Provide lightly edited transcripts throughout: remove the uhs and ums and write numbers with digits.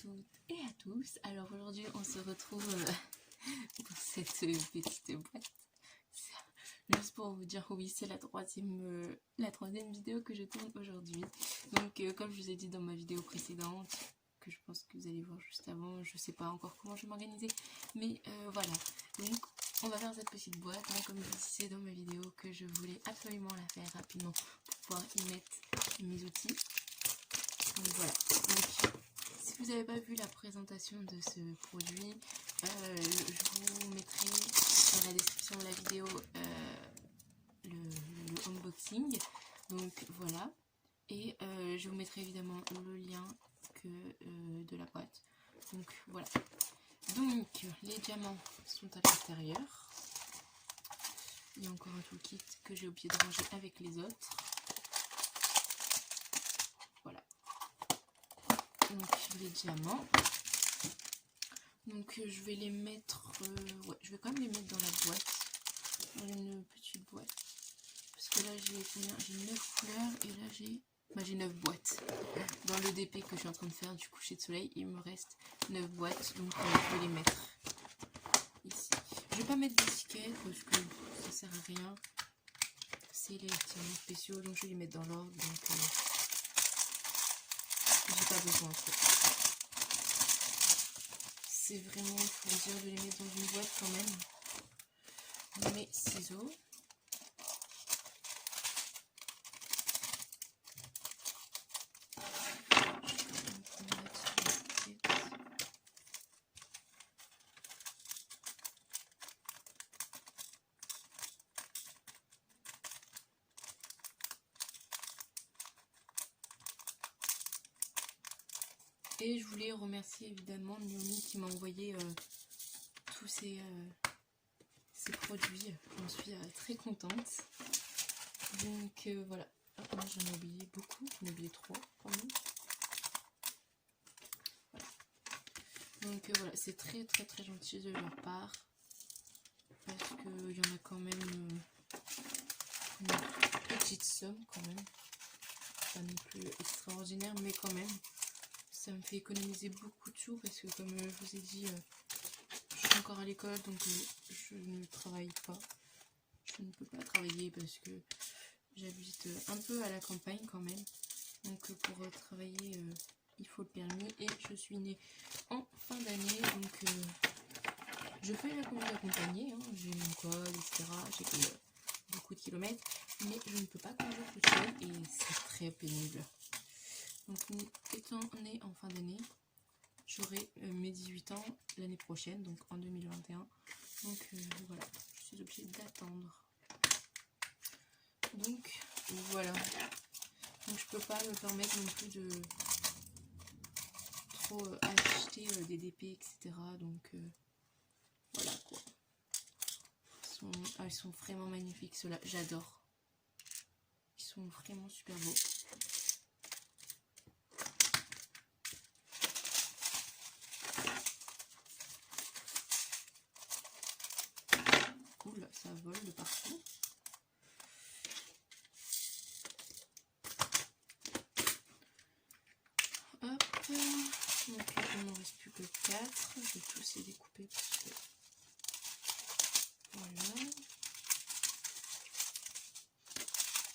toutes et à tous. Alors aujourd'hui on se retrouve pour cette petite boîte. Juste pour vous dire, oui, c'est la troisième vidéo que je tourne aujourd'hui. Donc comme je vous ai dit dans ma vidéo précédente, que je pense que vous allez voir juste avant, je sais pas encore comment je vais m'organiser, mais voilà. Donc on va faire cette petite boîte, hein, comme je vous disais dans ma vidéo, que je voulais absolument la faire rapidement pour pouvoir y mettre mes outils. Donc voilà. Donc, si vous n'avez pas vu la présentation de ce produit, je vous mettrai dans la description de la vidéo le unboxing. Donc voilà. Et je vous mettrai évidemment le lien de la boîte. Donc voilà. Donc les diamants sont à l'intérieur. Il y a encore un toolkit que j'ai oublié de ranger avec les autres. Voilà. Donc les diamants. Donc je vais les mettre, ouais, je vais quand même les mettre dans la boîte, dans une petite boîte. Parce que là j'ai combien? J'ai 9 couleurs et là j'ai 9 boîtes. Dans le DP que je suis en train de faire du coucher de soleil, il me reste 9 boîtes, donc je vais les mettre ici. Je vais pas mettre d'étiquette parce que ça sert à rien. C'est les diamants spéciaux, donc je vais les mettre dans l'ordre, donc j'ai pas besoin en fait. C'est vraiment plaisir de les mettre dans une boîte quand même. Mes ciseaux. Et je voulais remercier évidemment Naomi qui m'a envoyé tous ces produits. J'en suis très contente. Donc voilà. Ah, moi j'en ai oublié beaucoup. J'en ai oublié 3 quand même. Voilà. Donc voilà, c'est très gentil de leur part. Parce qu'il y en a quand même une petite somme quand même. Pas non plus extraordinaire, mais quand même. Ça me fait économiser beaucoup de sous parce que comme je vous ai dit, je suis encore à l'école, donc je ne travaille pas. Je ne peux pas travailler parce que j'habite un peu à la campagne quand même. Donc pour travailler, il faut le permis et je suis née en fin d'année. Donc je fais la conduite accompagnée, hein, j'ai mon code, etc. J'ai fait beaucoup de kilomètres, mais je ne peux pas conduire toute seule et c'est très pénible. Donc étant née en fin d'année, j'aurai mes 18 ans l'année prochaine, donc en 2021. Donc voilà, je suis obligée d'attendre. Donc voilà. Donc je peux pas me permettre non plus de trop acheter des DP, etc. Donc voilà quoi. Ils sont vraiment magnifiques ceux-là, j'adore. Ils sont vraiment super beaux. Oula, ça vole de partout. Hop, donc il n'en reste plus que 4. Je vais tous les découper parce que voilà.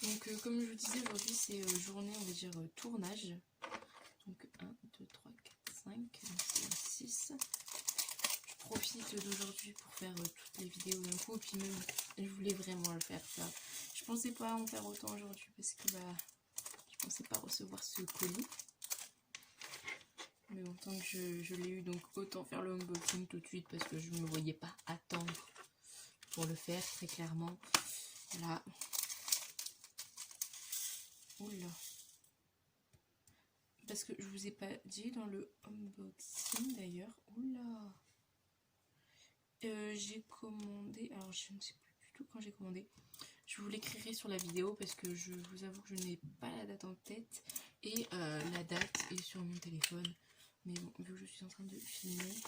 Donc comme je vous disais, aujourd'hui c'est journée, on va dire tournage. Donc 1, 2, 3, 4, 5, donc c'est 6. Je profite d'aujourd'hui pour faire toutes les vidéos d'un coup. Et puis même, je voulais vraiment le faire ça. Je pensais pas en faire autant aujourd'hui parce que bah, je pensais pas recevoir ce colis. Mais bon, tant que je l'ai eu, donc autant faire le unboxing tout de suite parce que je ne me voyais pas attendre pour le faire, très clairement. Voilà. Oula. Parce que je vous ai pas dit dans le unboxing d'ailleurs. Oula. J'ai commandé, alors je ne sais plus du tout quand j'ai commandé. Je vous l'écrirai sur la vidéo parce que je vous avoue que je n'ai pas la date en tête. Et la date est sur mon téléphone. Mais bon, vu que je suis en train de filmer,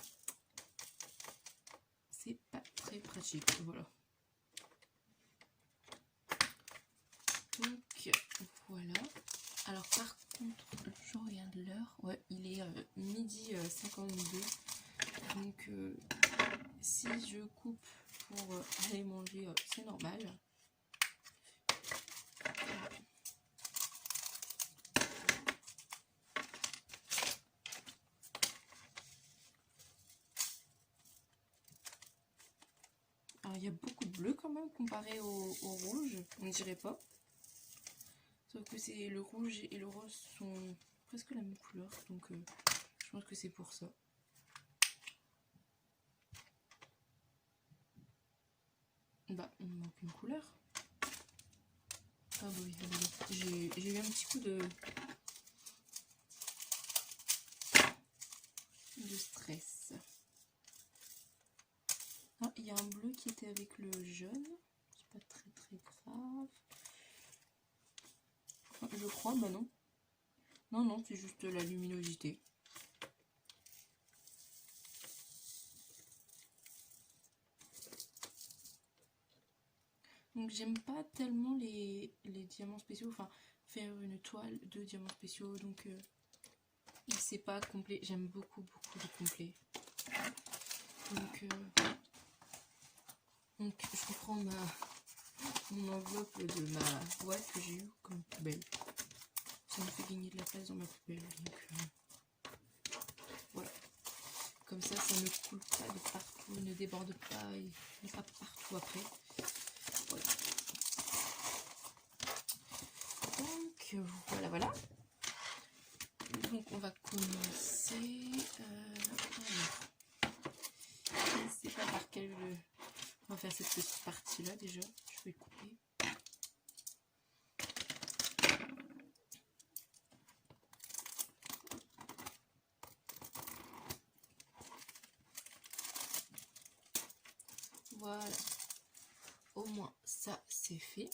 c'est pas très pratique. Voilà. Donc voilà. Alors par contre, je regarde l'heure. Ouais, il est midi 52. Donc, si je coupe pour aller manger, c'est normal. Alors, il y a beaucoup de bleu quand même comparé au rouge, on ne dirait pas. Sauf que c'est le rouge et le rose sont presque la même couleur, donc je pense que c'est pour ça. Bah, il me manque une couleur. Ah bah oui, j'ai eu un petit coup de stress. Ah, il y a un bleu qui était avec le jaune. C'est pas très grave. Enfin, je crois, bah non. Non, c'est juste la luminosité. Donc j'aime pas tellement les diamants spéciaux. Enfin, faire une toile de diamants spéciaux. Donc c'est pas complet. J'aime beaucoup les complets. Donc je reprends mon enveloppe de ma boîte que j'ai eue comme poubelle. Ça me fait gagner de la place dans ma poubelle. Donc voilà. Comme ça ne coule pas de partout, ne déborde pas et n'est pas partout après. Voilà. Donc voilà. Donc on va commencer. Je ne sais pas par quel. On va faire cette petite partie là déjà. Je vais couper. Voilà. Au moins ça c'est fait.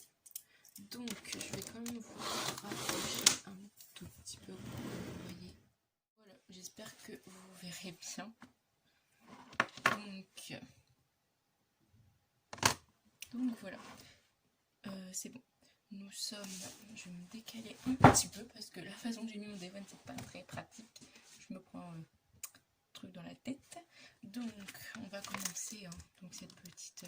Donc je vais quand même vous rapprocher un tout petit peu pour que vous voyez. Voilà, j'espère que vous verrez bien. Donc voilà, c'est bon. Nous sommes, je vais me décaler un petit peu parce que la façon que j'ai mis mon Day One c'est pas très pratique. Je me prends un truc dans la tête. Donc on va commencer hein, donc cette petite,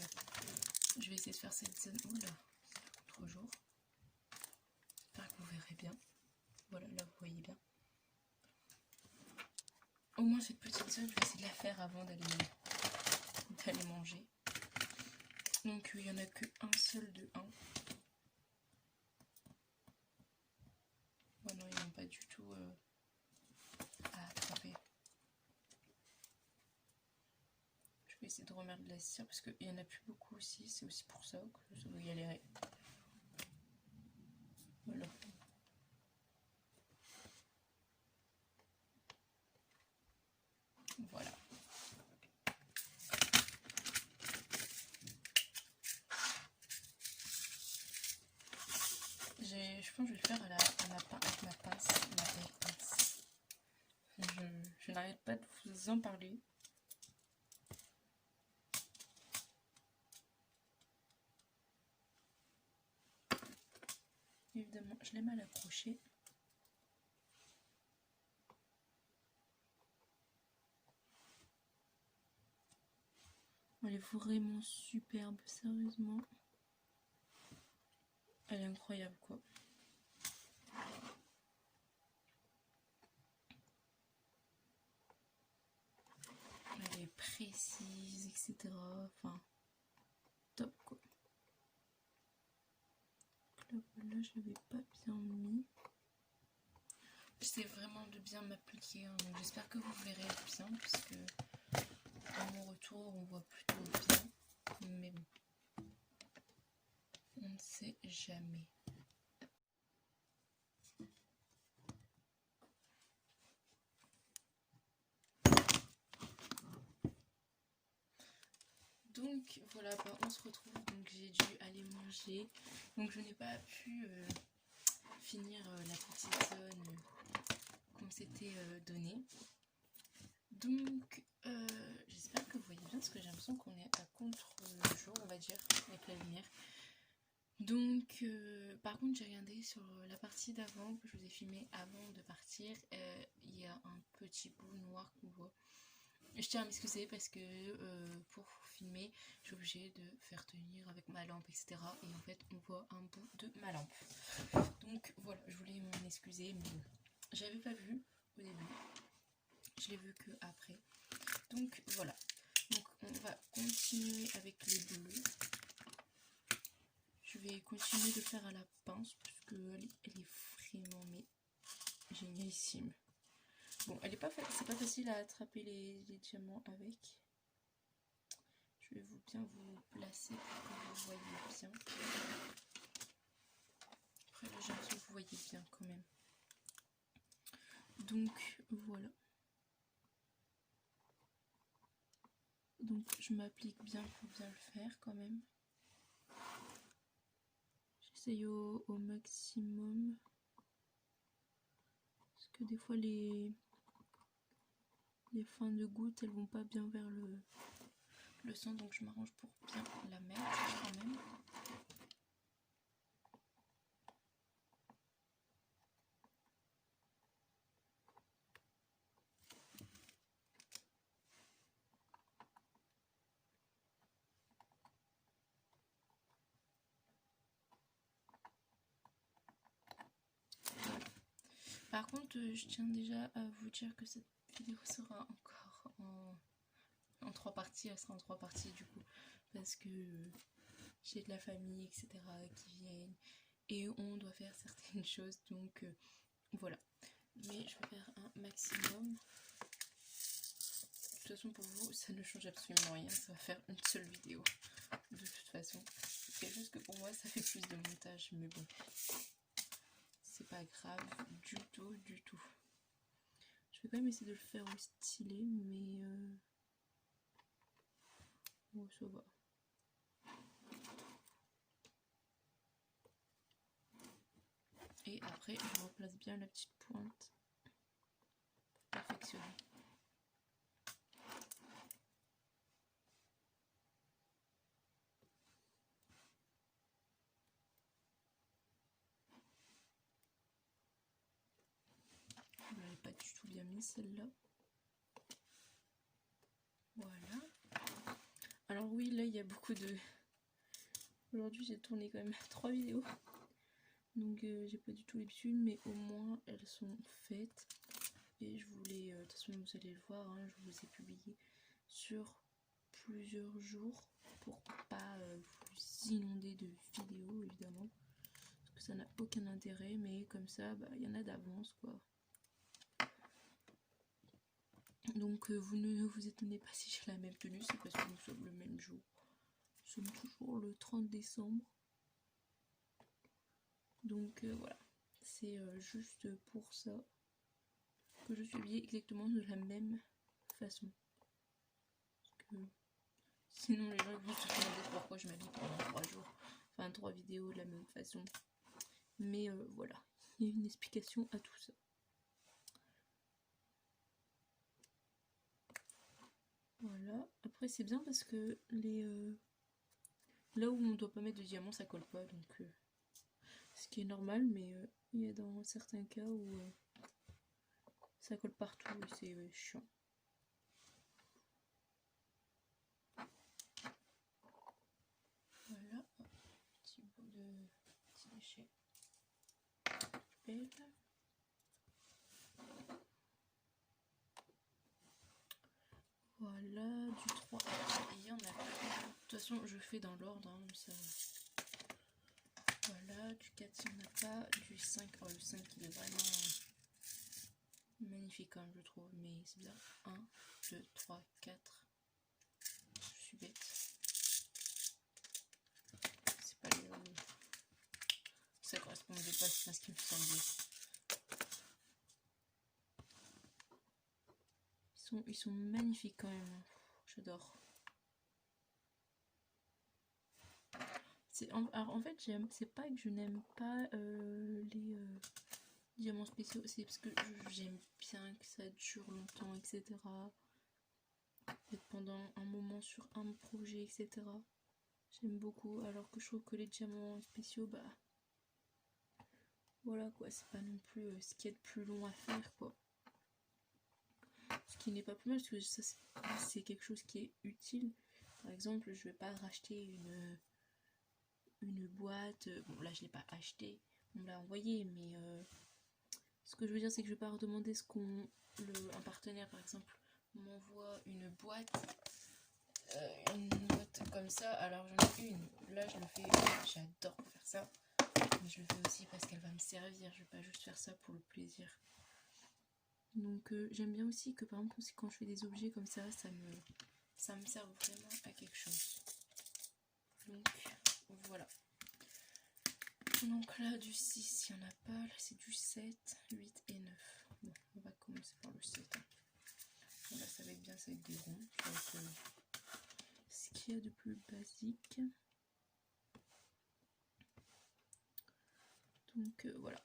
je vais essayer de faire cette zone. Oula, c'est pas contre jour. J'espère que vous verrez bien. Voilà, là vous voyez bien. Au moins cette petite zone, je vais essayer de la faire avant d'aller manger. Donc il n'y en a qu'un seul de 1. Non, ils n'ont pas du tout à attraper. Je vais essayer de remettre de la cire parce qu'il n'y en a plus beaucoup aussi. C'est aussi pour ça que ça va galérer. Voilà. Voilà. Je pense que je vais le faire avec ma pince. Je n'arrête pas de vous en parler. Évidemment, je l'ai mal accroché. Elle est vraiment superbe, sérieusement. Elle est incroyable, quoi. Elle est précise, etc. Enfin, top, quoi. Donc là, je l'avais pas bien mis. J'essaie vraiment de bien m'appliquer, hein, donc j'espère que vous verrez bien, puisque dans mon retour, on voit plutôt bien. Mais bon, on ne sait jamais. Donc voilà, bah, on se retrouve. Donc j'ai dû aller manger. Donc je n'ai pas pu finir la petite zone comme c'était donné. Donc j'espère que vous voyez bien parce que j'ai l'impression qu'on est à contre-jour, on va dire, avec la lumière. Donc, par contre, j'ai regardé sur la partie d'avant que je vous ai filmé avant de partir. Il y a un petit bout noir qu'on voit. Je tiens à m'excuser parce que pour filmer, je suis obligée de faire tenir avec ma lampe, etc. Et en fait, on voit un bout de ma lampe. Donc voilà, je voulais m'en excuser, mais j'avais pas vu au début. Je l'ai vu que après. Donc voilà. Donc on va continuer avec les bleus. Je vais continuer de faire à la pince parce qu'elle est vraiment mais génialissime. Bon, elle est pas c'est pas facile à attraper les diamants avec. Je vais bien vous placer pour que vous voyez bien. Après là, j'ai l'impression que vous voyez bien quand même. Donc voilà. Donc je m'applique bien pour bien le faire quand même. J'essaye au maximum. Parce que des fois les fins de gouttes elles vont pas bien vers le sang, donc je m'arrange pour bien la mettre quand même. Par contre, je tiens déjà à vous dire que cette vidéo sera encore en 3 parties. Elle sera en 3 parties du coup. Parce que j'ai de la famille, etc. qui viennent. Et on doit faire certaines choses. Donc voilà. Mais je vais faire un maximum. De toute façon, pour vous, ça ne change absolument rien. Ça va faire une seule vidéo. De toute façon. C'est juste que pour moi, ça fait plus de montage. Mais bon. C'est pas grave du tout, du tout. Je vais quand même essayer de le faire au stylet, mais bon, ça va. Et après, je replace bien la petite pointe pour perfectionner. Je l'avais pas du tout bien mis celle-là. Voilà. Alors oui, là il y a beaucoup de... Aujourd'hui j'ai tourné quand même 3 vidéos. Donc j'ai pas du tout l'habitude, mais au moins elles sont faites. Et je voulais, de toute façon vous allez le voir, hein, je vous ai publié sur plusieurs jours pour pas vous inonder de vidéos évidemment. Parce que ça n'a aucun intérêt, mais comme ça, il y en a d'avance quoi. Donc vous ne vous étonnez pas si j'ai la même tenue, c'est parce que nous sommes le même jour. Nous sommes toujours le 30 décembre. Donc voilà, c'est juste pour ça que je suis habillée exactement de la même façon. Parce que sinon les gens vont se demander pourquoi je m'habille pendant 3 jours. Enfin 3 vidéos de la même façon. Mais voilà, il y a une explication à tout ça. Voilà, après c'est bien parce que les là où on ne doit pas mettre de diamants ça colle pas, donc ce qui est normal, mais il y a dans certains cas où ça colle partout et c'est chiant. Voilà, petit bout de petit déchet. Belle. Voilà, du 3. Il y en a pas. De toute façon, je fais dans l'ordre. Hein, ça... Voilà, du 4, il n'y en a pas. Du 5, oh, le 5, il est vraiment magnifique, hein, je trouve. Mais c'est bien. 1, 2, 3, 4. Je suis bête. C'est pas le... Ça correspondait pas à ce qui me semblait. Ils sont magnifiques quand même. J'adore. Alors en fait, c'est pas que je n'aime pas les diamants spéciaux, c'est parce que j'aime bien que ça dure longtemps, etc. Être pendant un moment sur un projet, etc. J'aime beaucoup, alors que je trouve que les diamants spéciaux, bah voilà quoi, c'est pas non plus ce qu'il y a de plus long à faire quoi. Ce qui n'est pas plus mal, parce que ça c'est quelque chose qui est utile. Par exemple, je vais pas racheter une boîte, bon là je l'ai pas acheté, on me l'a envoyé, mais ce que je veux dire c'est que je vais pas redemander un partenaire par exemple m'envoie une boîte comme ça, alors j'en ai une, là je le fais, j'adore faire ça, mais je le fais aussi parce qu'elle va me servir, je vais pas juste faire ça pour le plaisir. Donc j'aime bien aussi que par exemple quand je fais des objets comme ça me sert vraiment à quelque chose. Donc voilà. Donc là du 6 il n'y en a pas, là c'est du 7, 8 et 9. Bon, on va commencer par le 7. Bon, là ça va être bien, ça va être des ronds, ça va être ce qu'il y a de plus basique. Donc voilà.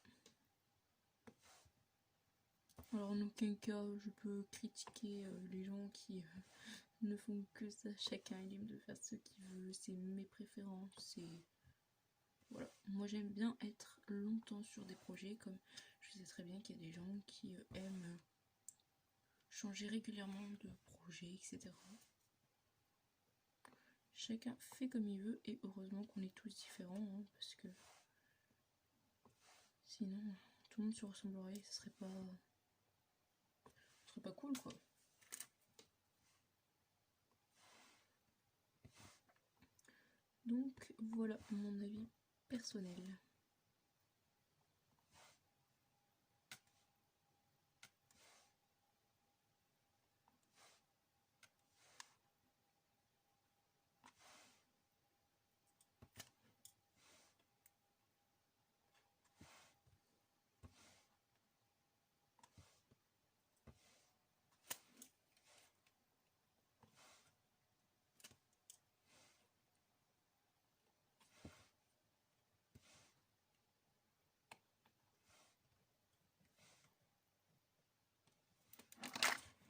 Alors en aucun cas je peux critiquer les gens qui ne font que ça, chacun est libre de faire ce qu'il veut, c'est mes préférences, c'est... Voilà, moi j'aime bien être longtemps sur des projets, comme je sais très bien qu'il y a des gens qui aiment changer régulièrement de projet, etc. Chacun fait comme il veut, et heureusement qu'on est tous différents, hein, parce que sinon tout le monde se ressemblerait, ce serait pas cool quoi. Donc voilà mon avis personnel.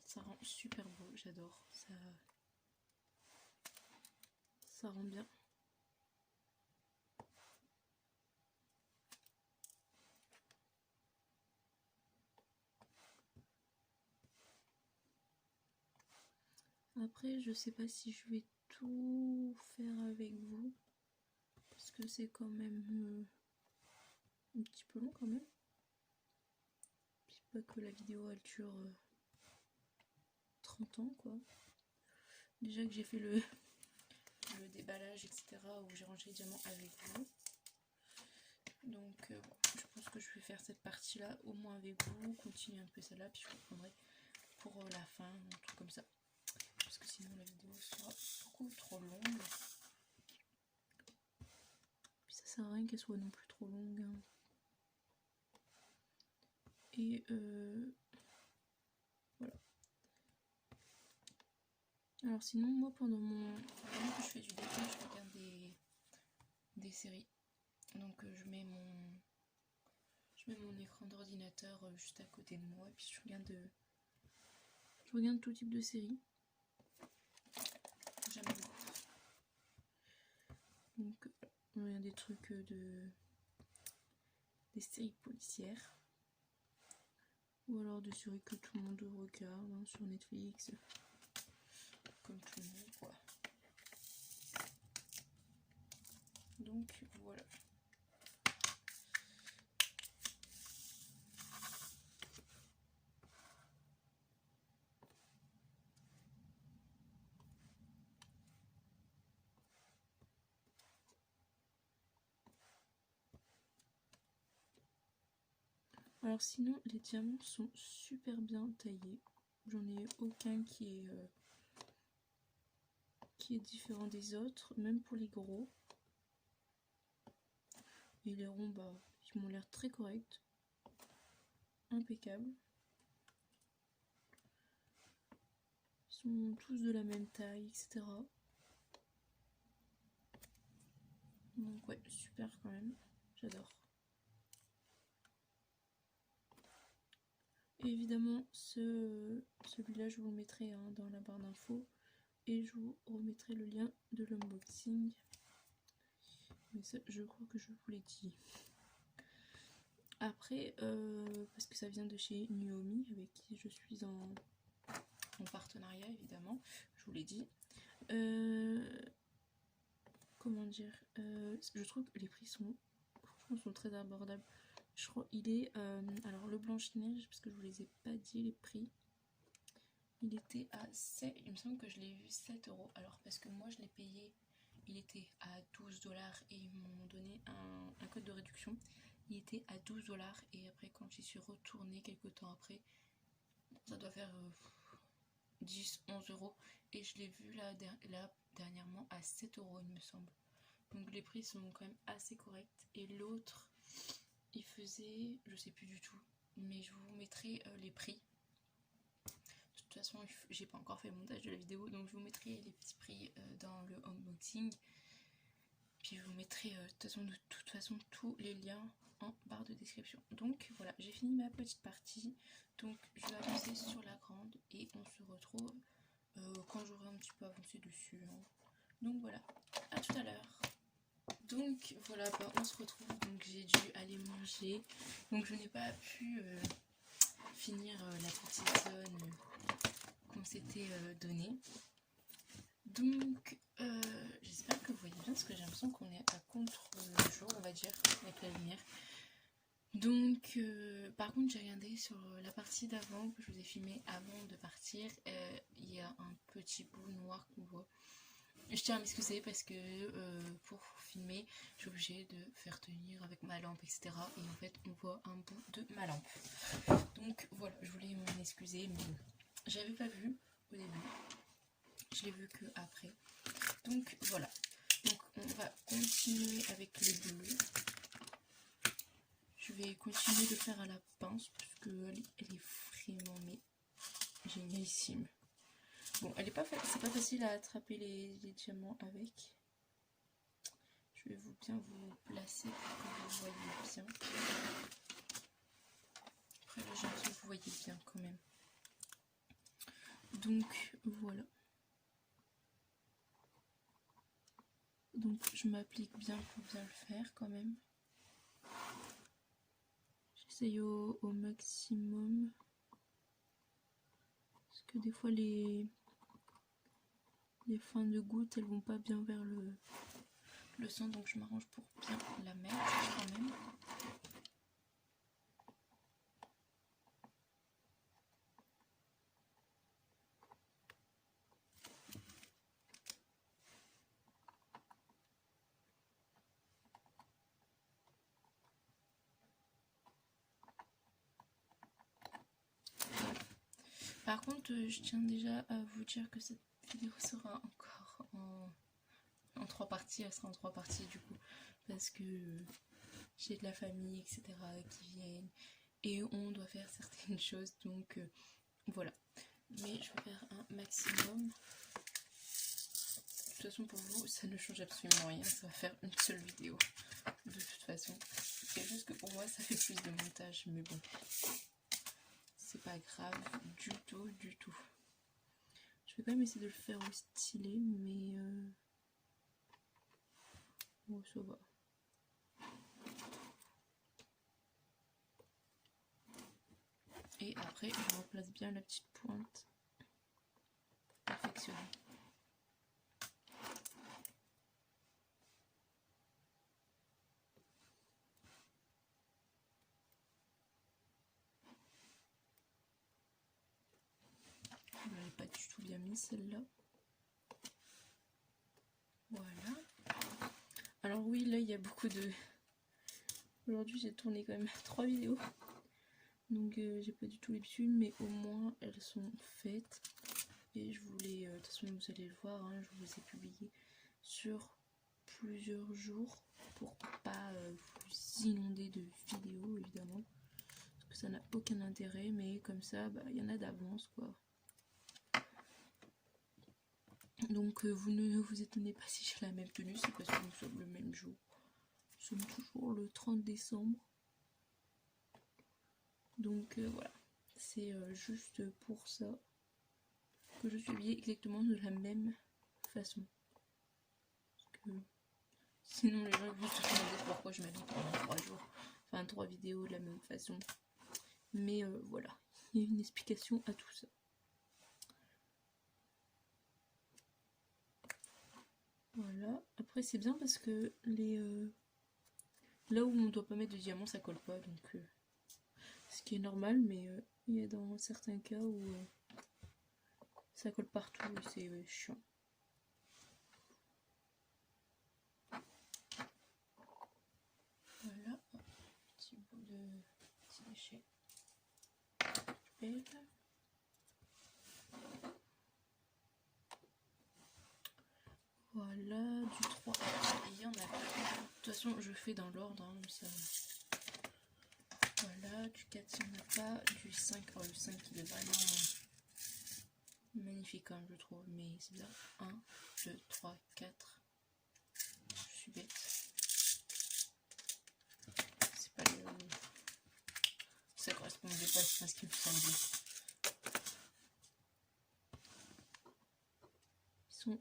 Ça rend super beau, j'adore, ça rend bien. Après je sais pas si je vais tout faire avec vous, parce que c'est quand même un petit peu long quand même. Puis pas que la vidéo elle dure 30 ans quoi. Déjà que j'ai fait le déballage etc, où j'ai rangé les diamants avec vous. Donc je pense que je vais faire cette partie là au moins avec vous, continuer un peu celle-là, puis je reprendrai pour la fin, un truc comme ça. Parce que sinon la vidéo sera beaucoup trop longue. Puis ça sert à rien qu'elle soit non plus trop longue. Hein. Et voilà. Alors sinon moi pendant que je fais du dessin, je regarde des séries. Donc je mets mon écran d'ordinateur juste à côté de moi et puis je regarde tout type de séries. J'aime beaucoup. Donc je regarde des trucs des séries policières. Ou alors des séries que tout le monde regarde hein, sur Netflix. Comme tout le monde quoi. Donc voilà. Alors sinon les diamants sont super bien taillés. J'en ai aucun qui est différent des autres, même pour les gros. Et les ronds, bah, ils m'ont l'air très corrects. Impeccables. Ils sont tous de la même taille, etc. Donc ouais, super quand même. J'adore. Et évidemment, celui-là, je vous le mettrai hein, dans la barre d'infos. Et je vous remettrai le lien de l'unboxing Mais ça, je crois que je vous l'ai dit. Après, parce que ça vient de chez Nuomi, avec qui je suis en partenariat évidemment, je vous l'ai dit. Comment dire, je trouve que les prix sont, franchement, sont très abordables. Je crois il est, alors le Blanche-Neige, parce que je vous les ai pas dit les prix, il était à 7, il me semble que je l'ai vu 7 €. Alors parce que moi je l'ai payé, il était à 12 $ et ils m'ont donné un code de réduction. Il était à 12 $ et après quand j'y suis retournée quelques temps après, ça doit faire 10-11 € et je l'ai vu là dernièrement à 7 € il me semble. Donc les prix sont quand même assez corrects. Et l'autre, il faisait, je sais plus du tout, mais je vous mettrai les prix. De toute façon, j'ai pas encore fait le montage de la vidéo, donc je vous mettrai les petits prix dans le unboxing. Puis je vous mettrai de toute façon tous les liens en barre de description. Donc voilà, j'ai fini ma petite partie. Donc je vais avancer sur la grande et on se retrouve quand j'aurai un petit peu avancé dessus. Hein. Donc voilà, à tout à l'heure. Donc voilà, bah, on se retrouve. Donc j'ai dû aller manger. Donc je n'ai pas pu finir la petite zone qu'on s'était donnée. Donc j'espère que vous voyez bien, parce que j'ai l'impression qu'on est à contre-jour, on va dire, avec la lumière. Donc par contre j'ai regardé sur la partie d'avant que je vous ai filmé avant de partir. Il y a un petit bout noir qu'on voit. Je tiens à m'excuser parce que pour filmer, je suis obligée de faire tenir avec ma lampe, etc. Et en fait, on voit un bout de ma lampe. Donc voilà, je voulais m'en excuser, mais j'avais pas vu au début. Je l'ai vu que après. Donc voilà. Donc on va continuer avec les bleus. Je vais continuer de faire à la pince parce qu'elle est vraiment génialissime. Bon, c'est pas facile à attraper les diamants avec. Je vais bien vous placer pour que vous voyez bien. Après là, j'ai l'impression que vous voyez bien quand même. Donc voilà. Donc je m'applique bien pour bien le faire quand même. J'essaye au maximum. Parce que des fois les fins de gouttes, elles vont pas bien vers le sang, donc je m'arrange pour bien la mettre quand même. Par contre, je tiens déjà à vous dire que cette vidéo sera encore en 3 parties. Elle sera en 3 parties du coup, parce que j'ai de la famille, etc. qui viennent et on doit faire certaines choses, donc voilà. Mais je vais faire un maximum. De toute façon, pour vous, ça ne change absolument rien. Ça va faire une seule vidéo. De toute façon, c'est juste que pour moi, ça fait plus de montage, mais bon. C'est pas grave du tout, du tout. Je vais quand même essayer de le faire au stylet, mais bon, ça va. Et après, je replace bien la petite pointe. Perfectionnée. Je ne l'avais pas du tout bien mis celle-là. Voilà. Alors oui, là il y a beaucoup de... Aujourd'hui j'ai tourné quand même 3 vidéos. Donc j'ai pas du tout l'habitude, mais au moins elles sont faites. Et je voulais, de toute façon vous allez le voir, hein, je vous ai publié sur plusieurs jours pour pas vous inonder de vidéos évidemment. Parce que ça n'a aucun intérêt, mais comme ça, bah, y en a d'avance quoi. Donc vous ne vous étonnez pas si j'ai la même tenue, c'est parce que nous sommes le même jour. Nous sommes toujours le 30 décembre. Donc voilà, c'est juste pour ça que je suis habillée exactement de la même façon. Parce que Sinon les gens vont se demander pourquoi je m'habille pendant 3 jours. Enfin 3 vidéos de la même façon. Mais voilà, il y a une explication à tout ça. Voilà, après c'est bien parce que les là où on doit pas mettre de diamants ça colle pas, donc ce qui est normal, mais il y a dans certains cas où ça colle partout et c'est chiant. Voilà, petit bout de petit déchet. Voilà, du 3. Il y en a pas. De toute façon, je fais dans l'ordre. Hein, ça... Voilà, du 4, il n'y en a pas. Du 5, oh, le 5, il est vraiment magnifique, hein, je trouve. Mais c'est bizarre. 1, 2, 3, 4. Je suis bête. C'est pas le... Ça correspond pas à ce qui me semblait.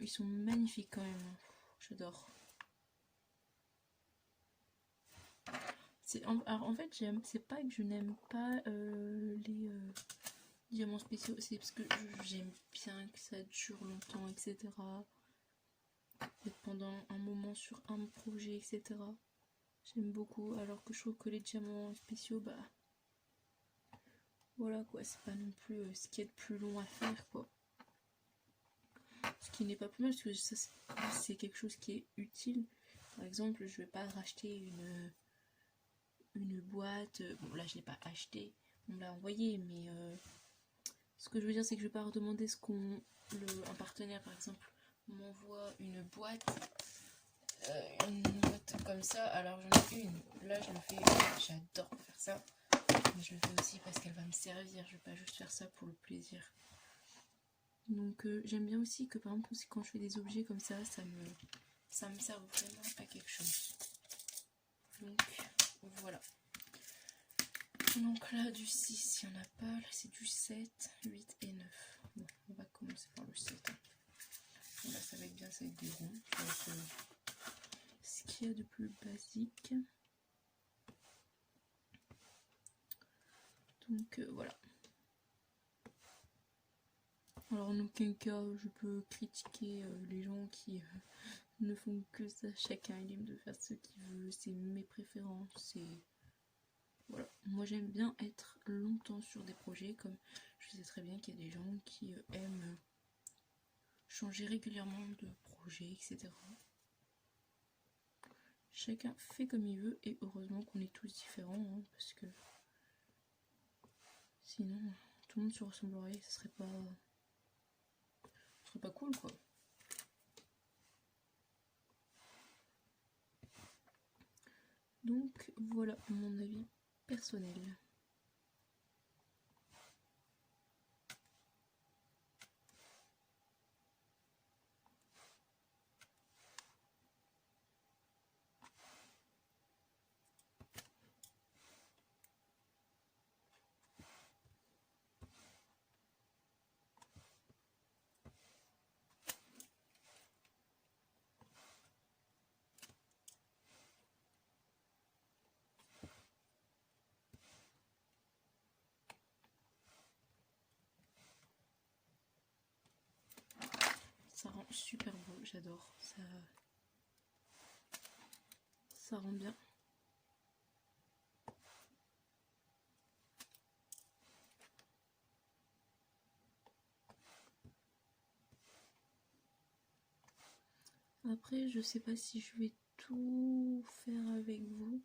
Ils sont magnifiques quand même. J'adore. Alors en fait, c'est pas que je n'aime pas les diamants spéciaux, c'est parce que j'aime bien que ça dure longtemps, etc. Être pendant un moment sur un projet, etc. J'aime beaucoup, alors que je trouve que les diamants spéciaux, bah voilà quoi, c'est pas non plus ce qui est de plus long à faire quoi. Ce qui n'est pas plus mal, parce que ça c'est quelque chose qui est utile. Par exemple, je vais pas racheter une boîte, bon là je l'ai pas acheté, on me l'a envoyé, mais ce que je veux dire c'est que je vais pas redemander un partenaire par exemple m'envoie une boîte comme ça, alors j'en ai une, là je le fais, j'adore faire ça, mais je le fais aussi parce qu'elle va me servir, je vais pas juste faire ça pour le plaisir. Donc j'aime bien aussi que par exemple quand je fais des objets comme ça, ça me sert vraiment à quelque chose. Donc voilà. Donc là du 6 il n'y en a pas, là c'est du 7, 8 et 9. Bon, on va commencer par le 7. Bon, là ça va être bien, ça va être des ronds. Ce qu'il y a de plus basique. Donc voilà. Alors en aucun cas je peux critiquer les gens qui ne font que ça, chacun est libre de faire ce qu'il veut, c'est mes préférences, voilà. Moi j'aime bien être longtemps sur des projets, comme je sais très bien qu'il y a des gens qui aiment changer régulièrement de projet, etc. Chacun fait comme il veut et heureusement qu'on est tous différents, hein, parce que sinon tout le monde se ressemblerait, ce serait pas cool quoi. Donc voilà mon avis personnel. Ça rend super beau, j'adore, ça rend bien. Après je sais pas si je vais tout faire avec vous,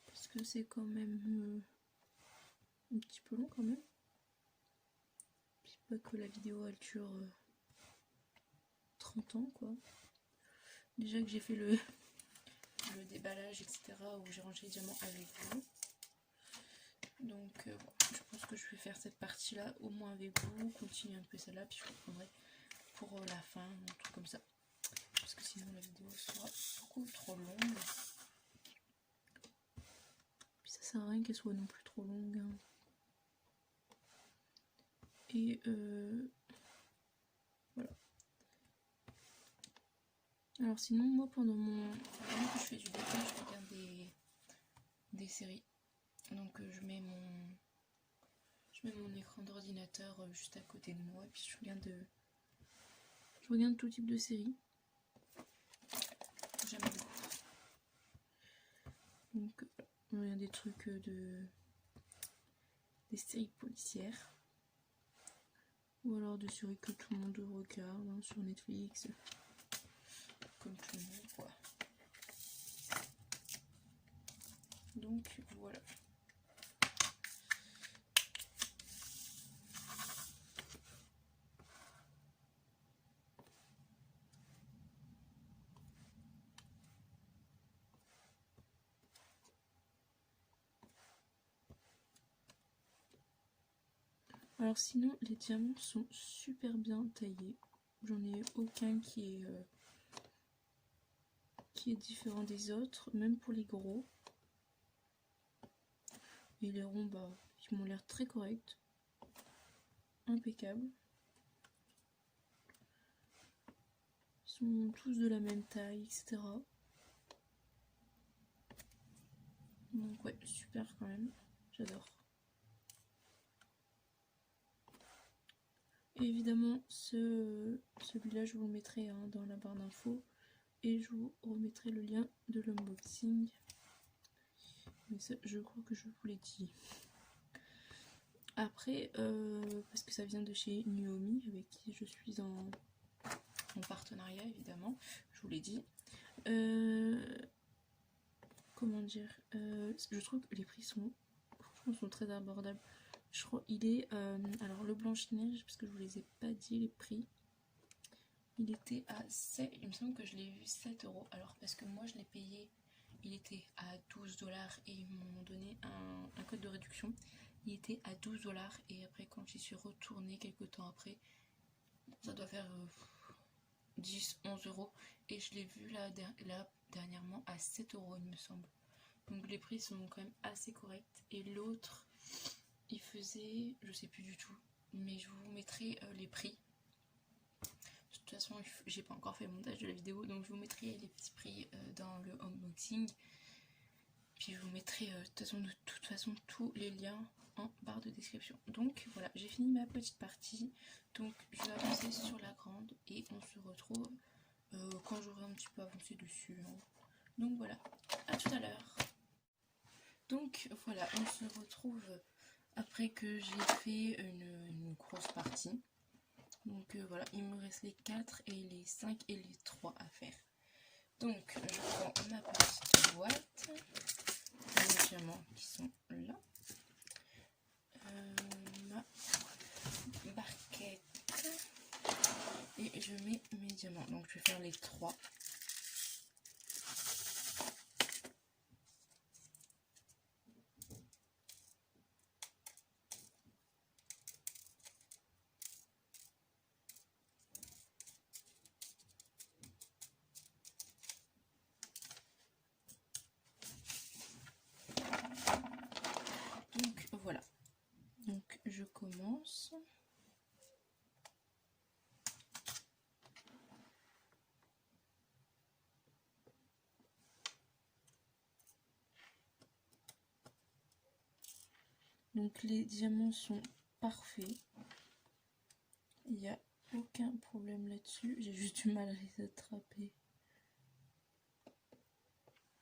parce que c'est quand même un petit peu long quand même. Puis pas que la vidéo elle dure 30 ans quoi. Déjà que j'ai fait le déballage etc, où j'ai rangé les diamants avec vous. Donc bon, je pense que je vais faire cette partie là au moins avec vous, continuer un peu celle-là, puis je reprendrai pour la fin, un truc comme ça. Parce que sinon la vidéo sera beaucoup trop longue. Puis ça sert à rien qu'elle soit non plus trop longue. Hein. Et voilà. Alors sinon, moi pendant que je fais du dessin, je regarde des séries. Donc je mets mon écran d'ordinateur juste à côté de moi et puis je regarde tout type de séries. J'aime beaucoup. Donc je regarde des trucs des séries policières. Ou alors des séries que tout le monde regarde hein, sur Netflix. Comme tout le monde quoi. Donc voilà. Alors sinon les diamants sont super bien taillés. J'en ai aucun qui est différent des autres, même pour les gros. Et les ronds, bah, ils m'ont l'air très corrects. Impeccables. Ils sont tous de la même taille, etc. Donc ouais, super quand même. J'adore. Et évidemment, celui-là, je vous le mettrai hein, dans la barre d'infos. Et je vous remettrai le lien de l'unboxing. Mais ça, je crois que je vous l'ai dit. Après, parce que ça vient de chez Nuomi, avec qui je suis en partenariat, évidemment. Je vous l'ai dit. Comment dire, je trouve que les prix franchement, sont très abordables. Je crois il est alors le Blanche-Neige, parce que je vous les ai pas dit les prix, il était à 7, il me semble que je l'ai vu 7 €. Alors parce que moi je l'ai payé, il était à 12 $ et ils m'ont donné un code de réduction. Il était à 12 $ et après quand j'y suis retournée quelques temps après, ça doit faire 10-11 € et je l'ai vu là dernièrement à 7 € il me semble. Donc les prix sont quand même assez corrects. Et l'autre, il faisait, je sais plus du tout, mais je vous mettrai les prix. De toute façon, j'ai pas encore fait le montage de la vidéo, donc je vous mettrai les petits prix dans le unboxing. Puis je vous mettrai de toute façon tous les liens en barre de description. Donc voilà, j'ai fini ma petite partie. Donc je vais avancer sur la grande et on se retrouve quand j'aurai un petit peu avancé dessus. Hein. Donc voilà, à tout à l'heure. Donc voilà, on se retrouve après que j'ai fait une grosse partie. Donc voilà, il me reste les 4 et les 5 et les 3 à faire. Donc je prends ma petite boîte, les diamants qui sont là, ma barquette et je mets mes diamants. Donc je vais faire les 3. Donc voilà, donc je commence. Donc les diamants sont parfaits, il n'y a aucun problème là-dessus, j'ai juste du mal à les attraper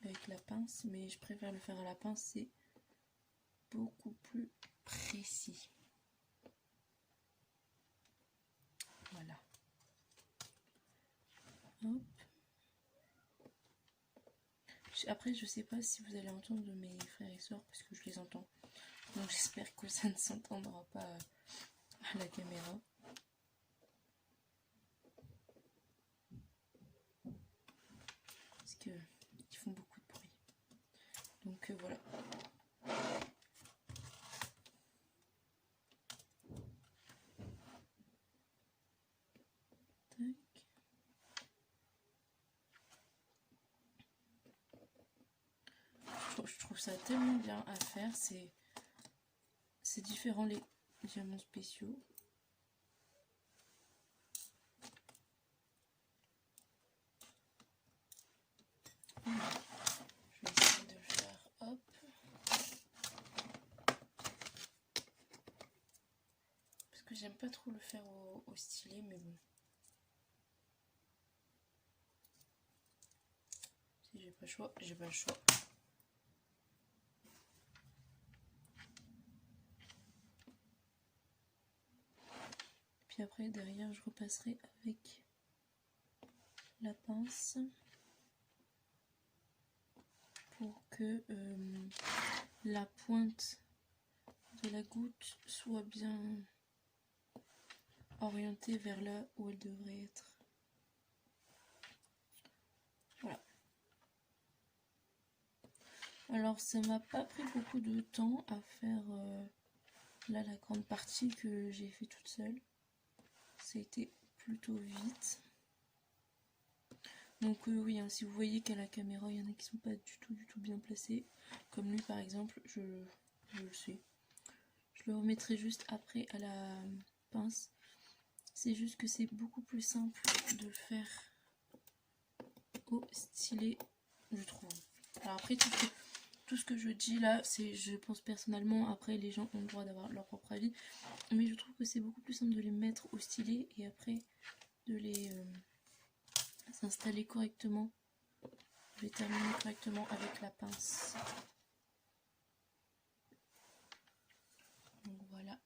avec la pince, mais je préfère le faire à la pince, c'est beaucoup plus précis. Voilà. Hop. Après, je sais pas si vous allez entendre mes frères et sœurs parce que je les entends. Donc j'espère que ça ne s'entendra pas à la caméra. Parce qu'ils font beaucoup de bruit. Donc voilà. Je trouve ça tellement bien à faire, c'est différent les diamants spéciaux. Je vais essayer de le faire, hop. Parce que j'aime pas trop le faire au stylet, mais bon. Si j'ai pas le choix, j'ai pas le choix. Puis après, derrière, je repasserai avec la pince pour que la pointe de la goutte soit bien orientée vers là où elle devrait être. Voilà. Alors ça m'a pas pris beaucoup de temps à faire là la grande partie que j'ai fait toute seule. Ça a été plutôt vite. Donc oui, hein, si vous voyez qu'à la caméra il y en a qui sont pas du tout bien placés, comme lui par exemple, je le sais. Je le remettrai juste après à la pince. C'est juste que c'est beaucoup plus simple de le faire au stylet, je trouve. Alors après, tout ce que je dis là, c'est, je pense personnellement, après les gens ont le droit d'avoir leur propre avis, mais je trouve que c'est beaucoup plus simple de les mettre au stylet et après de les s'installer correctement, de les terminer correctement avec la pince. Donc voilà.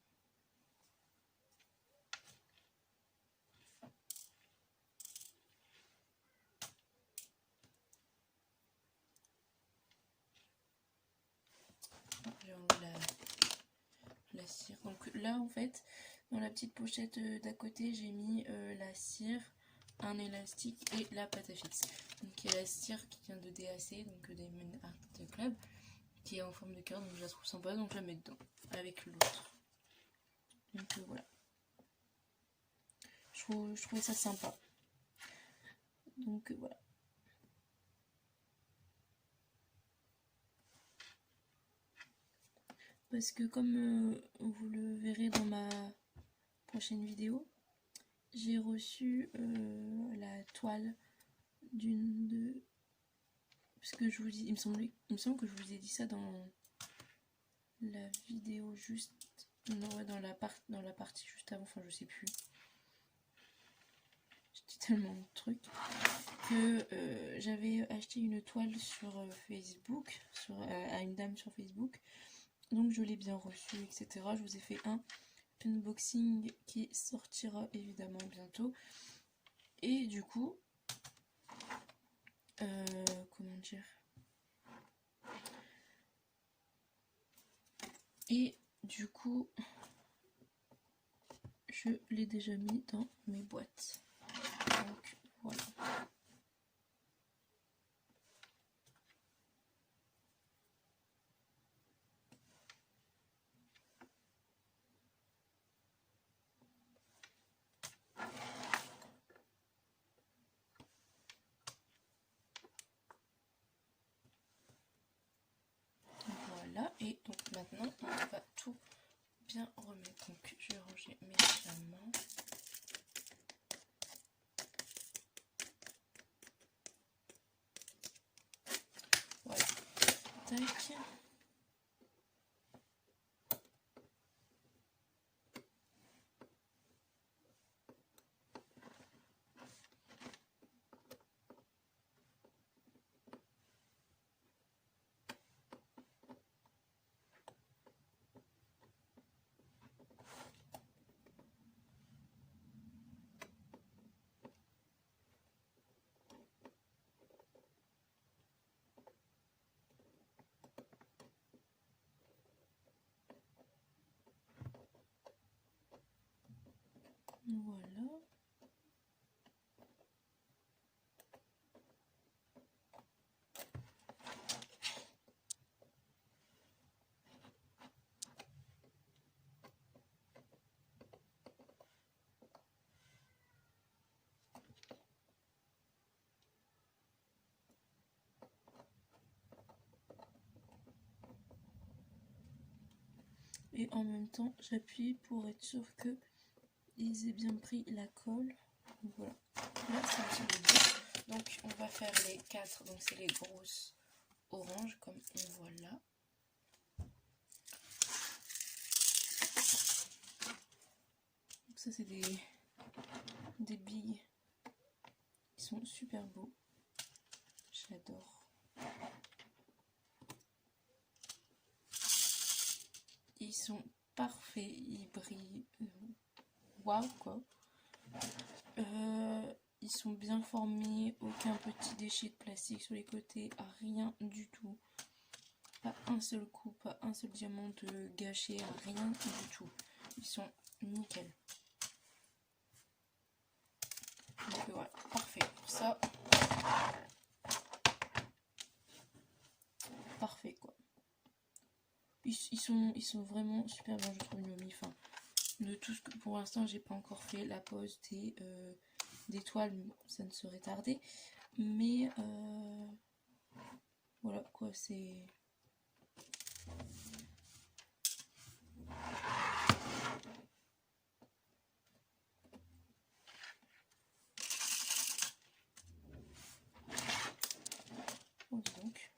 J'ai enlevé la cire. Donc là en fait, dans la petite pochette d'à côté, j'ai mis la cire, un élastique et la pâte à fixe. Donc il y a la cire qui vient de DAC, donc Diamond Art Club, qui est en forme de cœur, donc je la trouve sympa, donc je la mets dedans avec l'autre. Donc voilà. Je trouvais ça sympa. Donc voilà. Parce que comme vous le verrez dans ma prochaine vidéo, j'ai reçu la toile d'une de... Parce que je vous dis, il me semble que je vous ai dit ça dans la vidéo juste... Non, ouais, dans la partie juste avant, enfin je sais plus. J'ai dit tellement de trucs que j'avais acheté une toile sur Facebook, à une dame sur Facebook. Donc je l'ai bien reçu, etc. Je vous ai fait un unboxing qui sortira évidemment bientôt. Et du coup, comment dire, et du coup, je l'ai déjà mis dans mes boîtes. Donc voilà. Voilà, et donc maintenant on va tout bien remettre. Donc je vais ranger méchamment. Voilà. Tac. Voilà. Et en même temps, j'appuie pour être sûr que ils aient bien pris la colle. Donc voilà. Là, c'est un petit peu dur. Donc on va faire les 4, donc c'est les grosses oranges comme on voit là. Donc ça c'est des billes qui sont super beaux. J'adore. Ils sont parfaits, ils brillent. Waouh quoi. Ils sont bien formés, aucun petit déchet de plastique sur les côtés, rien du tout. Pas un seul coup, pas un seul diamant de gâché, rien du tout. Ils sont nickel. Donc voilà, parfait pour ça. Parfait quoi. Ils sont vraiment super bien, je trouve, Nomi. Enfin, de tout ce que pour l'instant j'ai pas encore fait la pose des toiles, ça ne serait tardé. Mais voilà quoi, c'est. Oh, dis donc.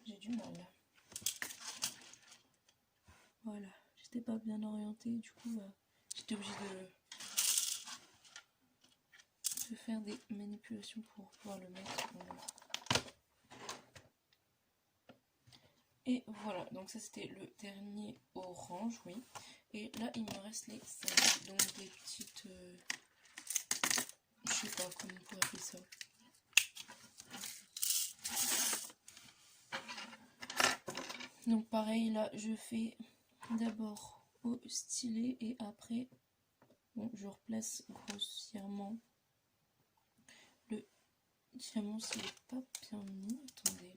J'ai du mal. Voilà, j'étais pas bien orientée, du coup j'étais obligée de faire des manipulations pour pouvoir le mettre en ordre. Et voilà, donc ça c'était le dernier orange, oui. Et là il me reste les 5, donc des petites... je sais pas comment on pourrait appeler ça. Donc pareil, là je fais d'abord au stylet et après, bon, je replace grossièrement le diamant s'il n'est pas bien mis. Attendez.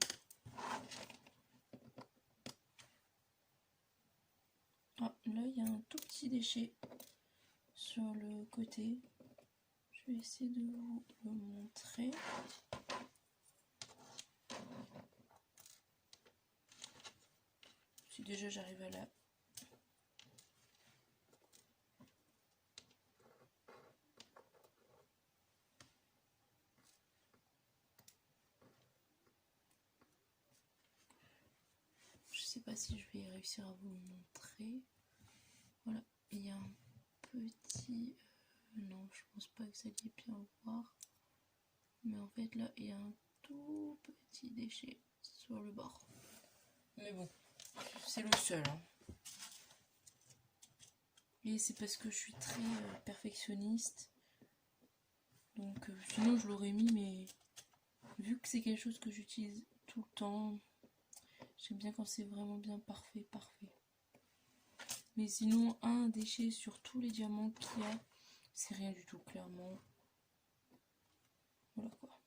Ah, là il y a un tout petit déchet sur le côté. Je vais essayer de vous le montrer. Si déjà j'arrive à la... Je sais pas si je vais réussir à vous le montrer. Voilà, il y a un petit... non, je pense pas que vous alliez bien voir. Mais en fait là, il y a un tout petit déchet sur le bord. Mais bon, c'est le seul. Hein. Et c'est parce que je suis très perfectionniste. Donc sinon je l'aurais mis, mais vu que c'est quelque chose que j'utilise tout le temps, j'aime bien quand c'est vraiment bien parfait. Mais sinon, un déchet sur tous les diamants qu'il y a, c'est rien du tout, clairement. Voilà quoi.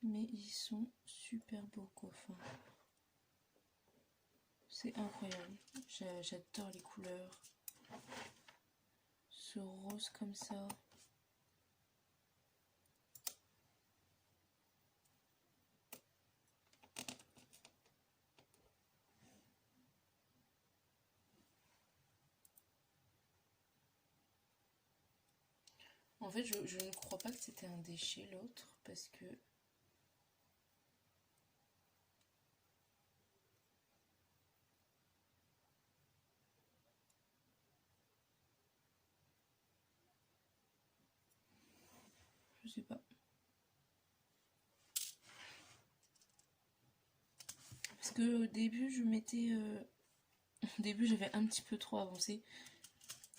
Mais ils sont super beaux quoi. Enfin, c'est incroyable. J'adore les couleurs. Ce rose comme ça. En fait, je ne crois pas que c'était un déchet l'autre parce que... je sais pas. Parce que au début, je m'étais... au début, j'avais un petit peu trop avancé.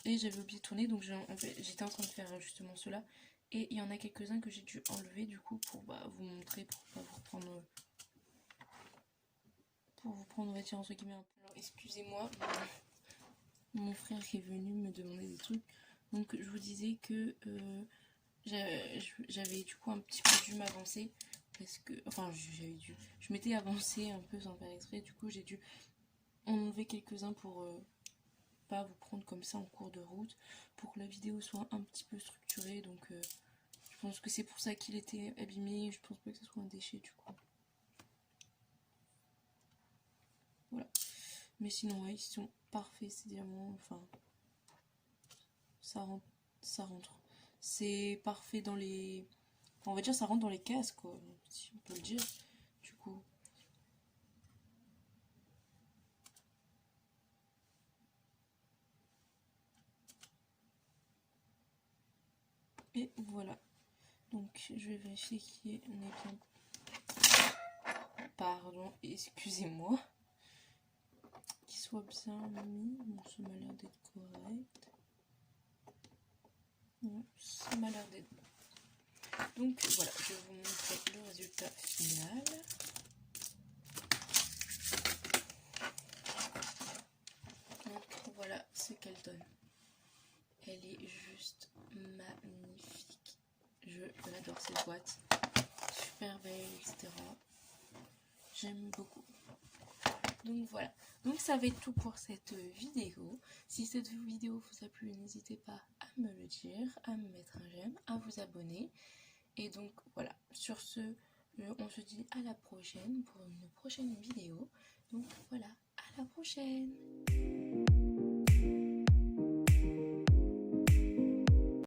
Et j'avais oublié de tourner, donc j'étais en train de faire justement cela. Et il y en a quelques-uns que j'ai dû enlever du coup pour vous montrer, pour pas vous reprendre... pour vous prendre, on va dire, entre guillemets, un peu. Alors, excusez-moi, mon frère qui est venu me demander des trucs. Donc, je vous disais que j'avais du coup un petit peu dû m'avancer. Parce que, enfin, je m'étais avancée un peu sans faire exprès. Du coup, j'ai dû enlever quelques-uns pour pas vous prendre comme ça en cours de route. Pour que la vidéo soit un petit peu structurée. Donc, je pense que c'est pour ça qu'il était abîmé. Je pense pas que ce soit un déchet du coup. Mais sinon, ouais, ils sont parfaits ces diamants. Enfin, ça rentre. C'est parfait dans les... Enfin, on va dire ça rentre dans les cases, quoi. Si on peut le dire, du coup. Et voilà. Donc, je vais vérifier qu'on est bien... Pardon, excusez-moi. Qu'il soit bien mis. Bon, ça m'a l'air d'être correct. Non, ça m'a l'air d'être bon. Donc, voilà, je vais vous montrer le résultat final. Donc, voilà ce qu'elle donne. Elle est juste magnifique. Je l'adore cette boîte. Super belle, etc. J'aime beaucoup. Donc voilà. Donc ça va être tout pour cette vidéo. Si cette vidéo vous a plu, n'hésitez pas à me le dire, à me mettre un j'aime, à vous abonner. Et donc voilà. Sur ce, on se dit à la prochaine pour une prochaine vidéo. Donc voilà, à la prochaine.